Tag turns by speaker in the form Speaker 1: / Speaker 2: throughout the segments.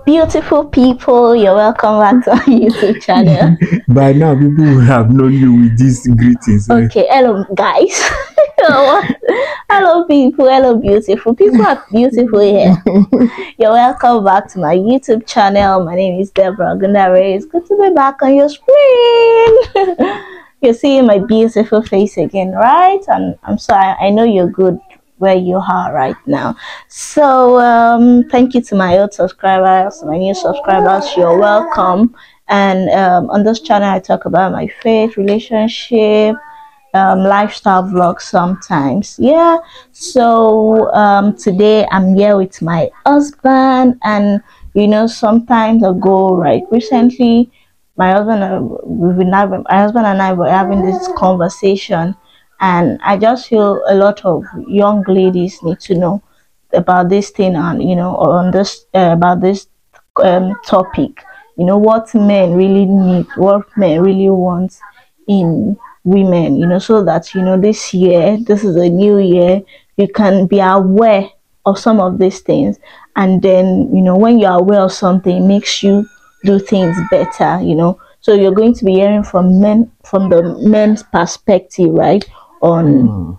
Speaker 1: Beautiful people, you're welcome back to our YouTube channel.
Speaker 2: By now, people will have known you with these greetings.
Speaker 1: Okay, hello guys. Hello people, hello beautiful people. Are beautiful here. You're welcome back to my YouTube channel. My name is Deborah Gundare. It's good to be back on your screen. You're seeing my beautiful face again, right? And I'm sorry, I know you're good where you are right now. So thank you to my old subscribers, my new subscribers. You're welcome. And on this channel I talk about my faith, relationship, lifestyle vlogs sometimes. Yeah, so today I'm here with my husband, and you know, sometimes ago, right, recently my husband and I were having this conversation, and I just feel a lot of young ladies need to know about this thing, and you know, on this about this topic. You know, what men really need, what men really want in women, you know, so that, you know, this year, this is a new year, you can be aware of some of these things. And then, you know, when you're aware of something, it makes you do things better, you know. So you're going to be hearing from men, from the men's perspective, right, on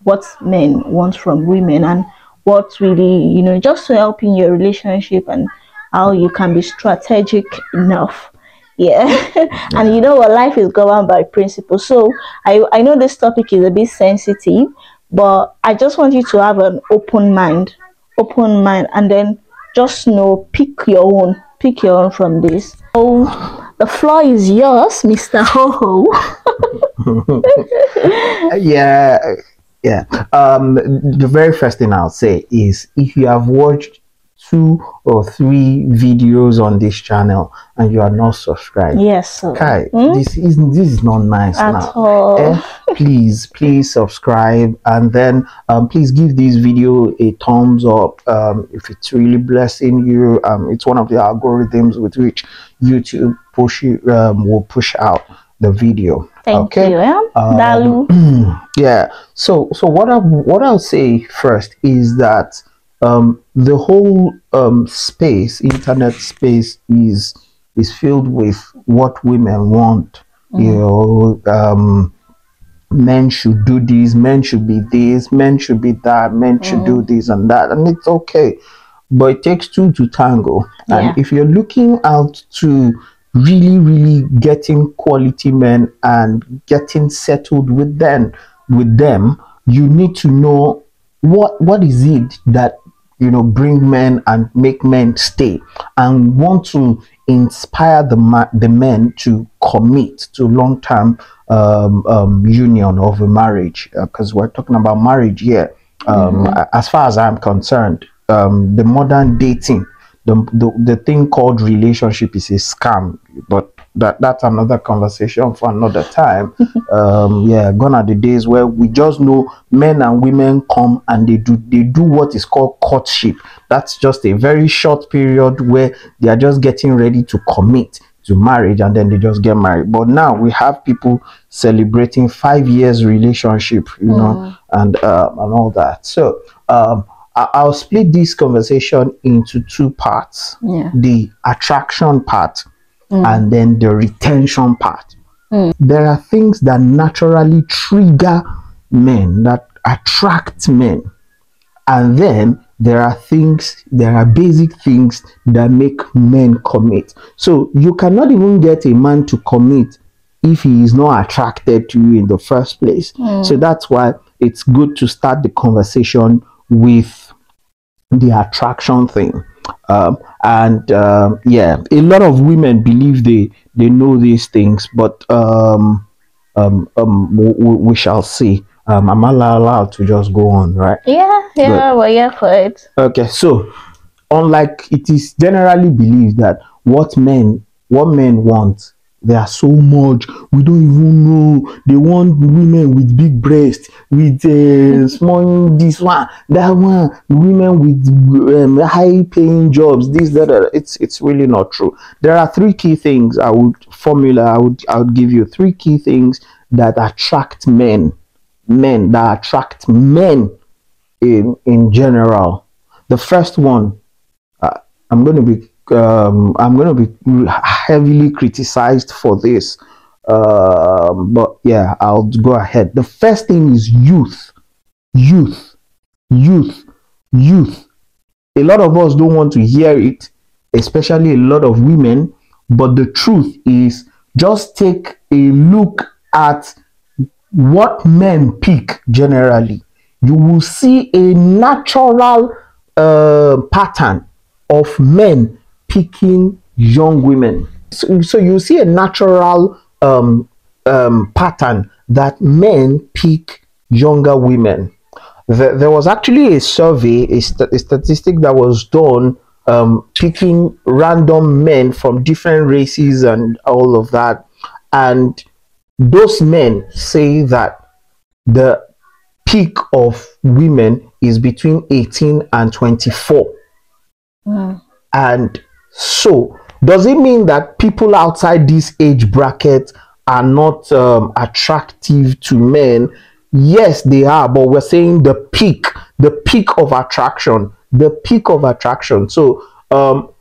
Speaker 1: what men want from women, and what really, you know, just to help in your relationship, and how you can be strategic enough. Yeah. And you know what, life is governed by principles. So I know this topic is a bit sensitive, but I just want you to have an open mind, and then just know, pick your own from this. So the floor is yours, Mr. Ho-Ho.
Speaker 2: Yeah. The very first thing I'll say is, if you have watched 2 or 3 videos on this channel and you are not subscribed,
Speaker 1: yes, sir.
Speaker 2: Kai, this is not nice
Speaker 1: at
Speaker 2: now.
Speaker 1: all.
Speaker 2: Please subscribe, and then please give this video a thumbs up if it's really blessing you. It's one of the algorithms with which YouTube will push out the video.
Speaker 1: Thank you. Dalu.
Speaker 2: Yeah. So what I'll say first is that the whole internet space is filled with what women want. You know, men should do this, men should be this, men should be that, men should do this and that, and it's okay, but it takes 2 to tango. And if you're looking out to really getting quality men and getting settled with them, you need to know what is it that, you know, bring men and make men stay, and want to inspire the men to commit to long-term union of a marriage, because we're talking about marriage here. As far as I'm concerned, the modern dating, the thing called relationship is a scam, but that's another conversation for another time. Yeah, gone are the days where we just know men and women come and they do what is called courtship. That's just a very short period where they are just getting ready to commit to marriage, and then they just get married. But now we have people celebrating 5 years relationship, you know, and all that. So I'll split this conversation into 2 parts: the attraction part and then the retention part. There are things that naturally trigger men, that attract men, and then there are basic things that make men commit. So you cannot even get a man to commit if he is not attracted to you in the first place. So that's why it's good to start the conversation with the attraction thing. Yeah, a lot of women believe they know these things, but we shall see. Am I allowed to just go on, right?
Speaker 1: Yeah, we're here for it.
Speaker 2: Okay, so unlike it is generally believed that what men want, there are so much we don't even know. They want women with big breasts, with small this one, that one, women with high paying jobs, this, that. It's really not true. There are 3 key things I would give you 3 key things that attract men in general. The first one, I'm going to be heavily criticized for this. But yeah, I'll go ahead. The first thing is youth, youth, youth, youth. A lot of us don't want to hear it, especially a lot of women. But the truth is, just take a look at what men pick generally. You will see a natural pattern of men picking young women. So you see a natural pattern that men pick younger women. There was actually a survey, a statistic that was done, picking random men from different races and all of that. And those men say that the peak of women is between 18 and 24. And so, does it mean that people outside this age bracket are not attractive to men? Yes, they are, but we're saying the peak of attraction, the peak of attraction. So,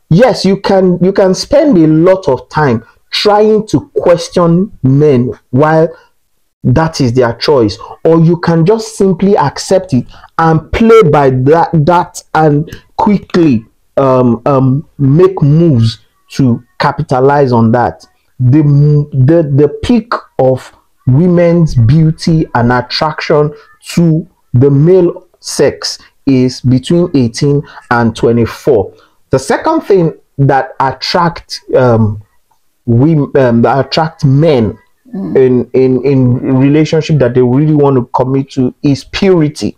Speaker 2: yes, you can spend a lot of time trying to question men while that is their choice, or you can just simply accept it and play by that and quickly make moves to capitalize on that. The peak of women's beauty and attraction to the male sex is between 18 and 24. The second thing that attract women, that attract men in relationship that they really want to commit to is purity.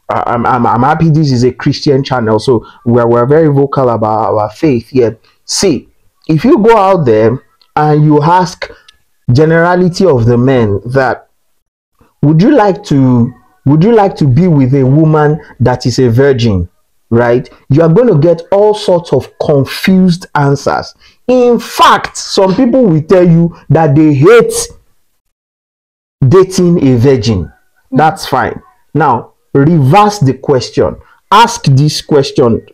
Speaker 2: I'm happy this is a Christian channel, so we're very vocal about our faith here. See, if you go out there and you ask generality of the men that would you like to be with a woman that is a virgin, right? You are going to get all sorts of confused answers. In fact, some people will tell you that they hate dating a virgin. That's fine. Now, reverse the question. Ask this question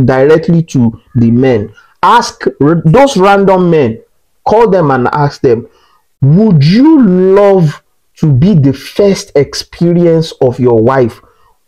Speaker 2: directly to the men. Ask those random men, call them and ask them, would you love to be the first experience of your wife?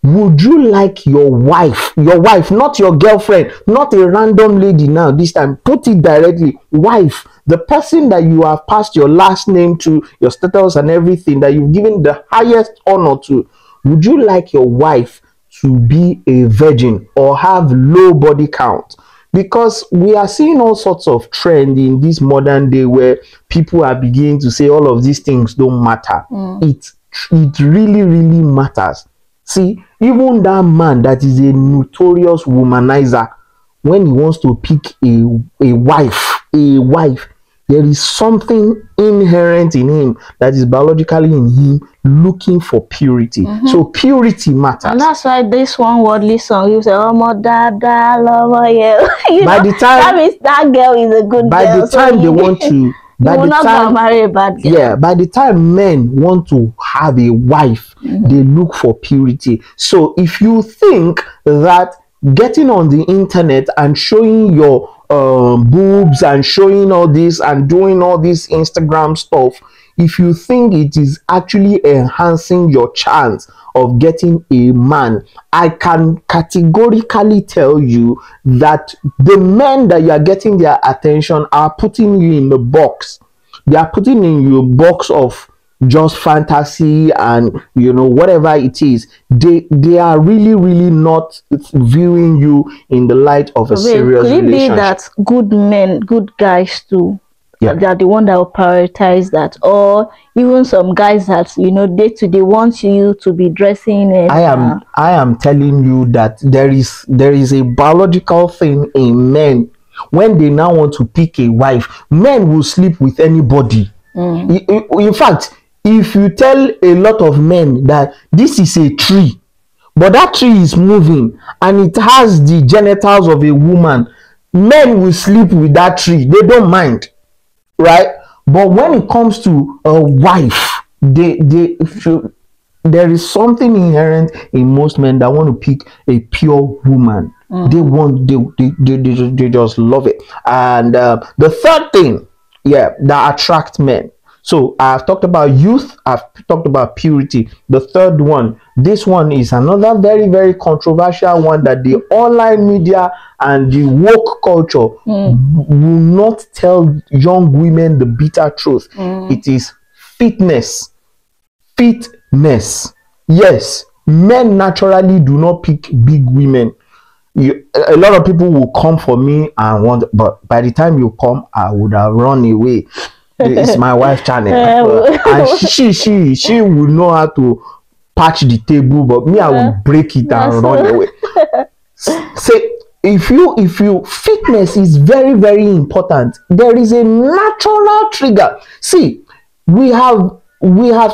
Speaker 2: Would you like your wife, not your girlfriend, not a random lady now, this time, put it directly, wife, the person that you have passed your last name to, your status and everything, that you've given the highest honor to, would you like your wife to be a virgin or have low body count? Because we are seeing all sorts of trend in this modern day where people are beginning to say all of these things don't matter. It really, really matters. See, even that man that is a notorious womanizer, when he wants to pick a wife, there is something inherent in him that is biologically in him looking for purity. So purity matters.
Speaker 1: And that's why this one worldly song, you say, oh, my dada, love yeah.
Speaker 2: By the time
Speaker 1: that means that girl is a good
Speaker 2: by
Speaker 1: girl.
Speaker 2: the time they want to by
Speaker 1: will
Speaker 2: the
Speaker 1: not
Speaker 2: time
Speaker 1: marry a bad girl.
Speaker 2: Yeah, by the time men want to have a wife, they look for purity. So if you think that getting on the internet and showing your boobs and showing all this and doing all this Instagram stuff, if you think it is actually enhancing your chance of getting a man, I can categorically tell you that the men that you are getting their attention are putting you in the box. They are putting in your box of just fantasy and whatever it is. They are really, really not viewing you in the light of a serious relationship.
Speaker 1: Could it be that good men, good guys too, they are the one that will prioritize that, or even some guys that day to day want you to be dressing and
Speaker 2: I am telling you that there is a biological thing in men. When they now want to pick a wife, men will sleep with anybody. In fact, if you tell a lot of men that this is a tree, but that tree is moving and it has the genitals of a woman, men will sleep with that tree. They don't mind, right? But when it comes to a wife, there is something inherent in most men that want to pick a pure woman. They just love it. And the third thing, yeah, that attract men. So I've talked about youth, I've talked about purity. The third one, this one is another very, very controversial one that the online media and the woke culture will not tell young women the bitter truth. It is fitness. Fitness. Yes, men naturally do not pick big women. A lot of people will come for me and want, but by the time you come, I would have run away. It's my wife's channel, and she will know how to patch the table, but me, I will break it and run away. Say, if you fitness is very, very important. There is a natural trigger. See, we have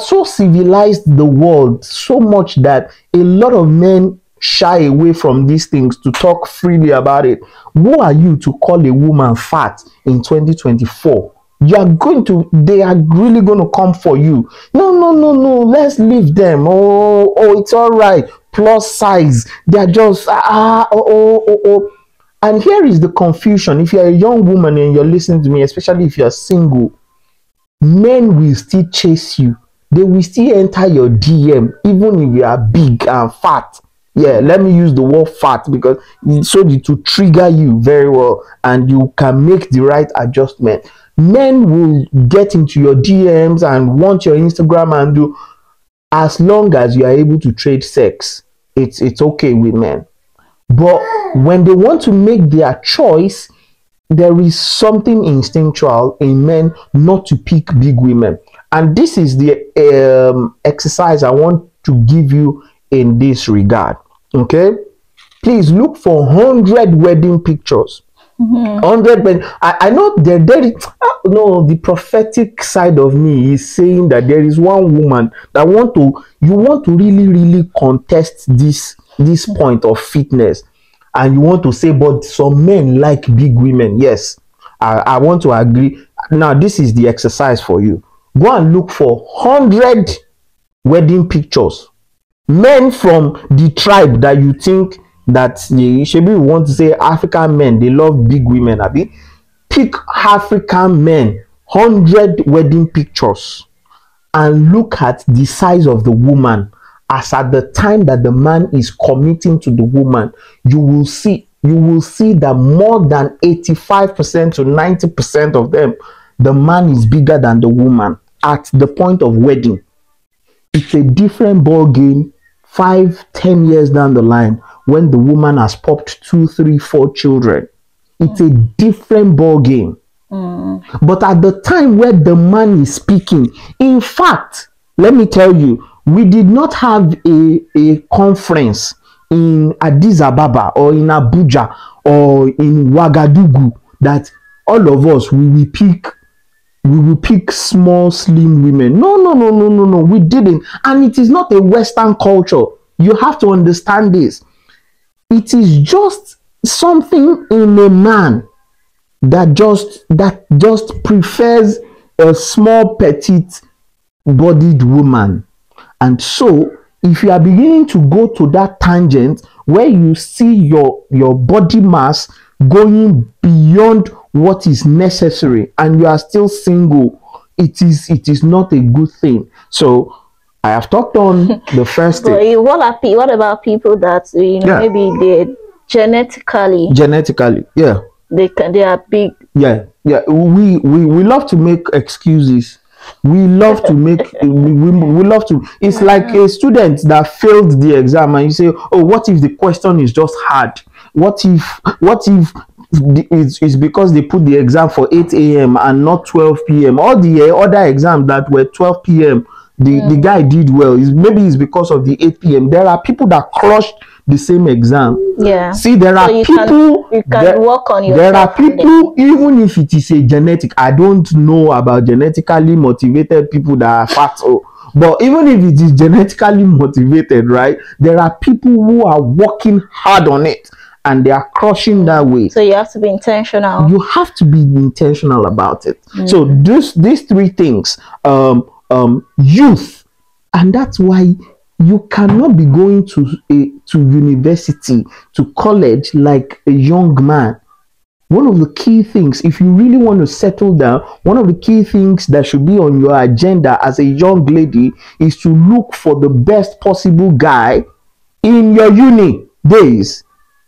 Speaker 2: so civilized the world so much that a lot of men shy away from these things to talk freely about it. Who are you to call a woman fat in 2024? They are really going to come for you. No, let's leave them. Oh, it's all right. Plus size. They are just and here is the confusion. If you're a young woman and you're listening to me, especially if you're single, men will still chase you. They will still enter your DM even if you are big and fat. Yeah, let me use the word fat because so to trigger you very well and you can make the right adjustment. Men will get into your DMs and want your Instagram handle as long as you are able to trade sex. It's okay with men. But when they want to make their choice, there is something instinctual in men not to pick big women. And this is the exercise I want to give you in this regard. Okay, please look for 100 wedding pictures. 100 men. I know the prophetic side of me is saying that there is one woman that you want to really contest this point of fitness, and you want to say, but some men like big women. Yes, I want to agree. Now this is the exercise for you. Go and look for 100 wedding pictures. Men from the tribe that you think that should be want to say African men, they love big women. Abi, pick African men, 100 wedding pictures, and look at the size of the woman. As at the time that the man is committing to the woman, you will see that more than 85% to 90% of them, the man is bigger than the woman at the point of wedding. It's a different ball game 5-10 years down the line when the woman has popped 2, 3, 4 children. It's a different ball game. But at the time where the man is speaking, in fact, let me tell you, we did not have a conference in Addis Ababa or in Abuja or in Ouagadougou that all of us we will pick small slim women. No, we didn't. And it is not a Western culture. You have to understand this. It is just something in a man that just prefers a small petite bodied woman. And so if you are beginning to go to that tangent where you see your body mass going beyond what is necessary and you are still single, it is not a good thing. So I have talked on the first thing.
Speaker 1: What about people that maybe they genetically they are big?
Speaker 2: Yeah. We love to make excuses. We love to make we love to. It's like a student that failed the exam and you say, oh, what if the question is just hard? What if it's because they put the exam for 8 a.m. and not 12 p.m. All the other exams that were 12 p.m. the guy did well. Maybe it's because of the 8 p.m. There are people that crushed the same exam. Yeah. See, there are people
Speaker 1: you can work on yourself.
Speaker 2: There are people, even if it is a genetic, I don't know about genetically motivated people that are fat. But even if it is genetically motivated, right? There are people who are working hard on it and they are crushing that way.
Speaker 1: So you have to be intentional.
Speaker 2: You have to be intentional about it. So these three things, youth, and that's why You cannot be going to university, to college like a young man. One of the key things, if you really want to settle down, one of the key things that should be on your agenda as a young lady is to look for the best possible guy in your uni days.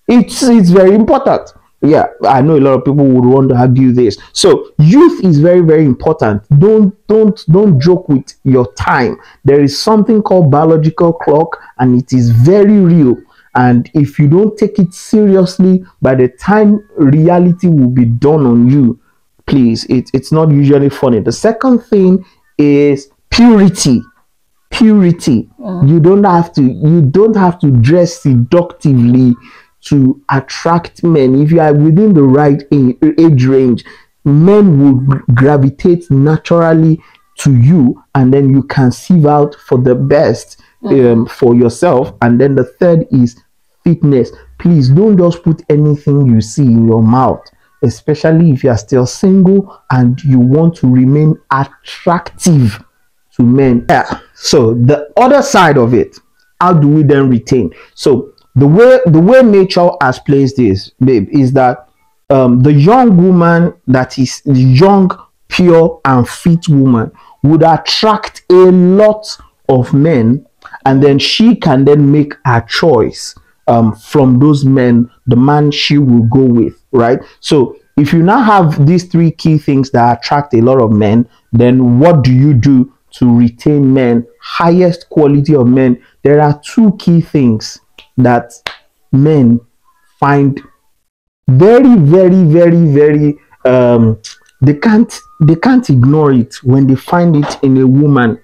Speaker 2: It's very important. Yeah, I know a lot of people would want to argue this. So youth is very, very important. Don't joke with your time. There is something called biological clock, and it is very real. And if you don't take it seriously, by the time reality will be done on you, please, it's not usually funny. The second thing is purity. Purity. You don't have to dress seductively to attract men. If you are within the right age range, men will gravitate naturally to you, and then you can sieve out for the best for yourself. And then the third is fitness. Please don't just put anything you see in your mouth, especially if you are still single and you want to remain attractive to men. Yeah. So the other side of it, how do we then retain? So the way nature has placed this, babe, is that the young woman that is the young, pure, and fit woman would attract a lot of men, and then she can then make her choice from those men, the man she will go with, right? So if you now have these three key things that attract a lot of men, then what do you do to retain men, highest quality of men? There are two key things that men find very, very, very, very they can't ignore it when they find it in a woman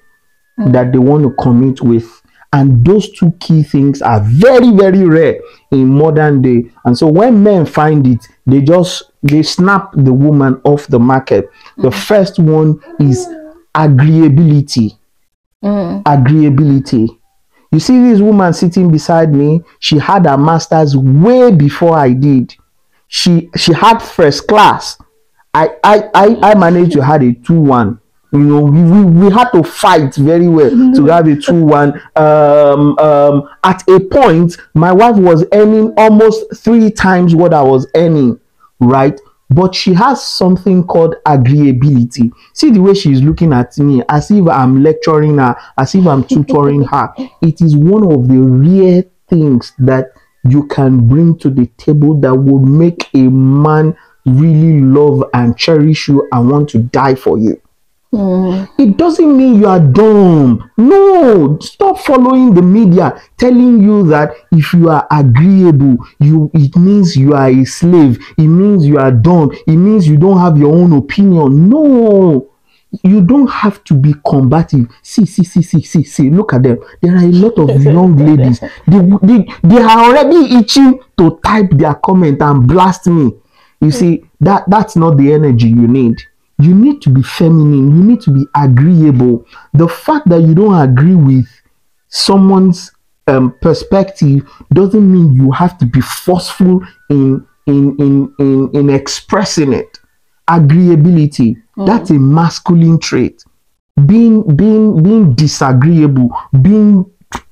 Speaker 2: that they want to commit with. And those two key things are very, very rare in modern day. And so when men find it, they snap the woman off the market. The first one is agreeability. Agreeability. You see this woman sitting beside me, she had her master's way before I did. She had first class. I managed to have a 2-1. You know, we had to fight very well to have a 2-1. At a point, my wife was earning almost 3 times what I was earning, right? But she has something called agreeability. See the way she's looking at me, as if I'm lecturing her, as if I'm tutoring her. It is one of the rare things that you can bring to the table that would make a man really love and cherish you and want to die for you. It doesn't mean you are dumb. No, stop following the media telling you that if you are agreeable, it means you are a slave. It means you are dumb. It means you don't have your own opinion. No, you don't have to be combative. See. Look at them. There are a lot of young ladies. They are already itching to type their comment and blast me. You see, that's not the energy you need. You need to be feminine. You need to be agreeable. The fact that you don't agree with someone's perspective doesn't mean you have to be forceful in expressing it. Agreeability, that's a masculine trait. Being disagreeable, being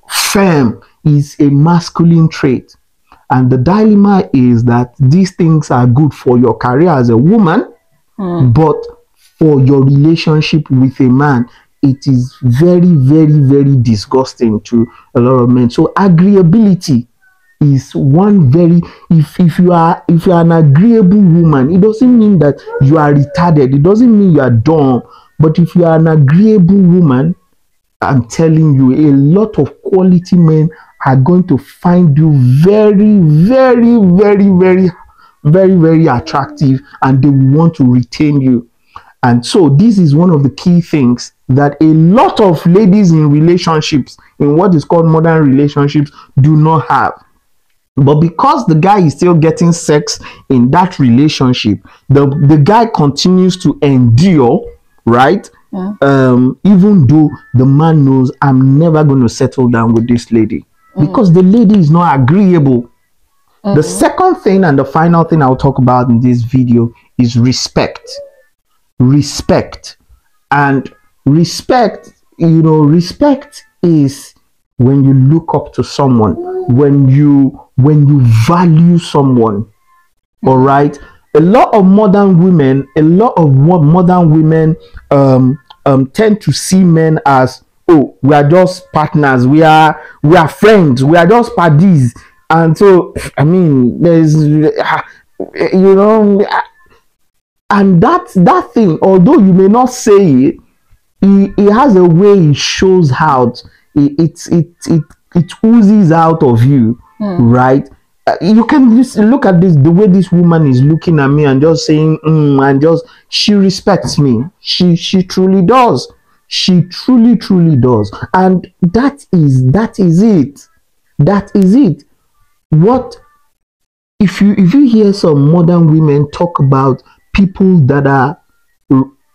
Speaker 2: firm is a masculine trait. And the dilemma is that these things are good for your career as a woman, but for your relationship with a man, it is very, very, very disgusting to a lot of men. So agreeability is one very, if you are an agreeable woman, it doesn't mean that you are retarded, it doesn't mean you are dumb. But if you are an agreeable woman, I'm telling you, a lot of quality men are going to find you very, very, very, very, very, very attractive, and they want to retain you. And so this is one of the key things that a lot of ladies in relationships, in what is called modern relationships, do not have. But because the guy is still getting sex in that relationship, the guy continues to endure, right? Even though the man knows, I'm never going to settle down with this lady, because the lady is not agreeable. The second thing and the final thing I'll talk about in this video is respect. Respect. And respect, respect is when you look up to someone, when you value someone. All right. A lot of modern women, tend to see men as, oh, we are just partners, we are friends, we are just buddies. And so, I mean, there's and that thing, although you may not say it, it has a way it shows out. It oozes out of you, right? You can just look at this, the way this woman is looking at me and just saying, and just, she respects me. She truly does. She truly does. And that is it. That is it. What if you hear some modern women talk about people that are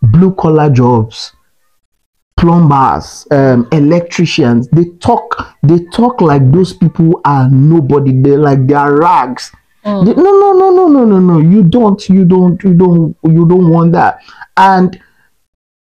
Speaker 2: blue collar jobs, plumbers, electricians, they talk like those people are nobody. They're like, they are rags. No, you don't want that. And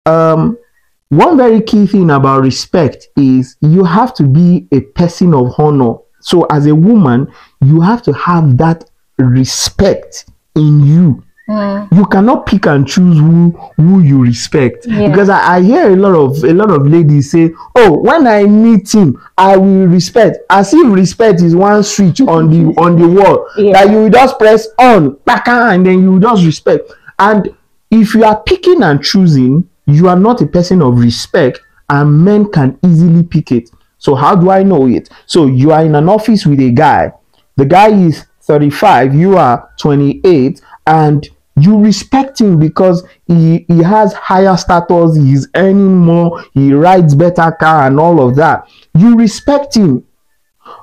Speaker 2: one very key thing about respect is you have to be a person of honor. So as a woman, you have to have that respect in you. You cannot pick and choose who you respect, because I hear a lot of ladies say, oh, when I meet him I will respect, as if respect is one switch on the wall that you will just press on and then you will just respect. And if you are picking and choosing, you are not a person of respect, and men can easily pick it. So how do I know it? So you are in an office with a guy, the guy is 35, you are 28, and you respect him because he has higher status, he's earning more, he rides better car and all of that. You respect him.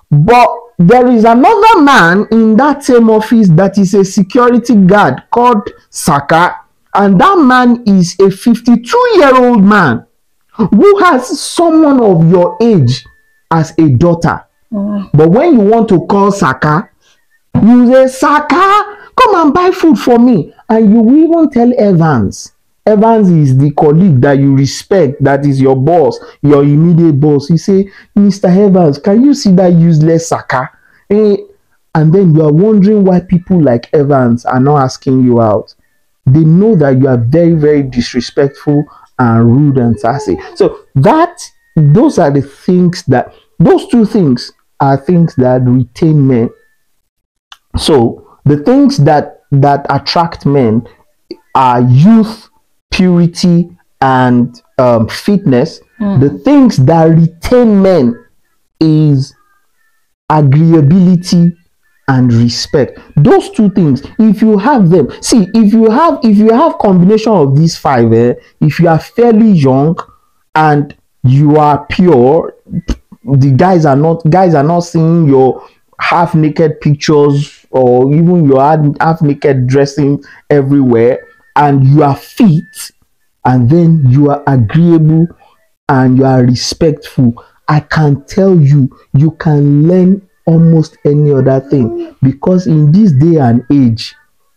Speaker 2: But there is another man in that same office that is a security guard called Saka, and that man is a 52-year-old man who has someone of your age as a daughter. But when you want to call Saka, you say, Saka, come and buy food for me. And you will even tell Evans. Evans is the colleague that you respect, that is your boss, your immediate boss. You say, Mr. Evans, can you see that useless Saka? And then you are wondering why people like Evans are not asking you out. They know that you are very, very disrespectful and rude and sassy. So those are the things that, those two things are things that retain men. So the things that attract men are youth, purity, and fitness. The things that retain men is agreeability and respect. Those two things, if you have them, see, if you have combination of these five, if you are fairly young and you are pure, the guys are not seeing your half naked pictures or even your half naked dressing everywhere, and you are fit, and then you are agreeable and you are respectful, I can tell you, you can learn almost any other thing, because in this day and age,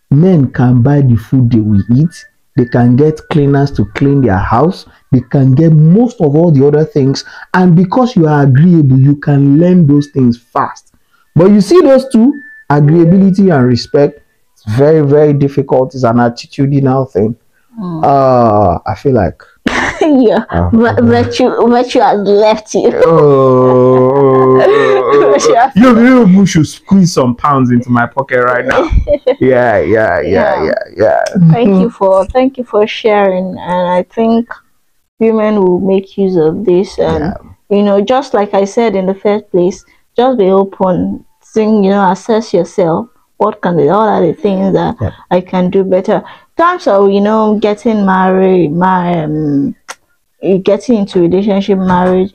Speaker 2: men can buy the food they will eat, they can get cleaners to clean their house, they can get most of all the other things, and because you are agreeable, you can learn those things fast. But you see those two, agreeability and respect, it's very, very difficult. It's an attitudinal thing. I feel like
Speaker 1: virtue has left you.
Speaker 2: You should squeeze some pounds into my pocket right now. Yeah.
Speaker 1: Thank you for sharing, and I think women will make use of this. And just like I said in the first place, just be open, think, assess yourself. What are the things that I can do better? Times of getting married, getting into relationship, marriage.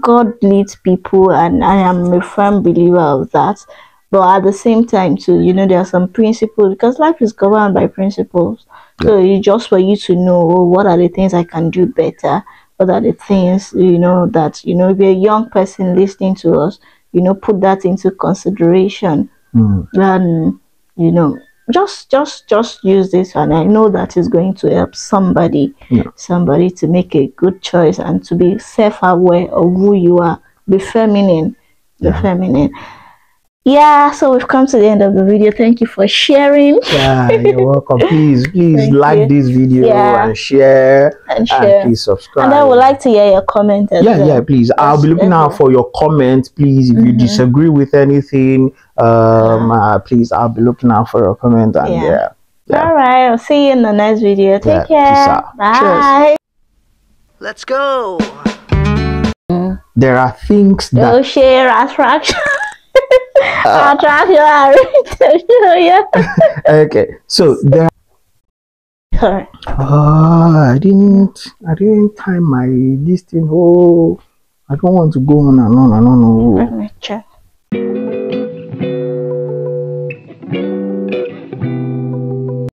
Speaker 1: God leads people, and I am a firm believer of that. But at the same time too, there are some principles, because life is governed by principles. So it's just for you to know, what are the things I can do better. What are the things, that, if you're a young person listening to us, put that into consideration. And, just use this, and I know that is going to help somebody, somebody to make a good choice and to be self-aware of who you are. Be feminine, be feminine. Yeah, so we've come to the end of the video. Thank you for sharing.
Speaker 2: Yeah, you're welcome. Please like this video and share and please subscribe.
Speaker 1: And I would like to hear your comment as well.
Speaker 2: Yeah, please. I'll be looking out for your comments. Please, if you disagree with anything, please, I'll be looking out for your comment. And
Speaker 1: all right, I'll see you in the next video. Take care.
Speaker 2: Peace out.
Speaker 1: Bye. Cheers.
Speaker 2: Let's go. There are things that
Speaker 1: share attraction.
Speaker 2: Okay, so there. I didn't time my this thing. Oh, I don't want to go on and on and on.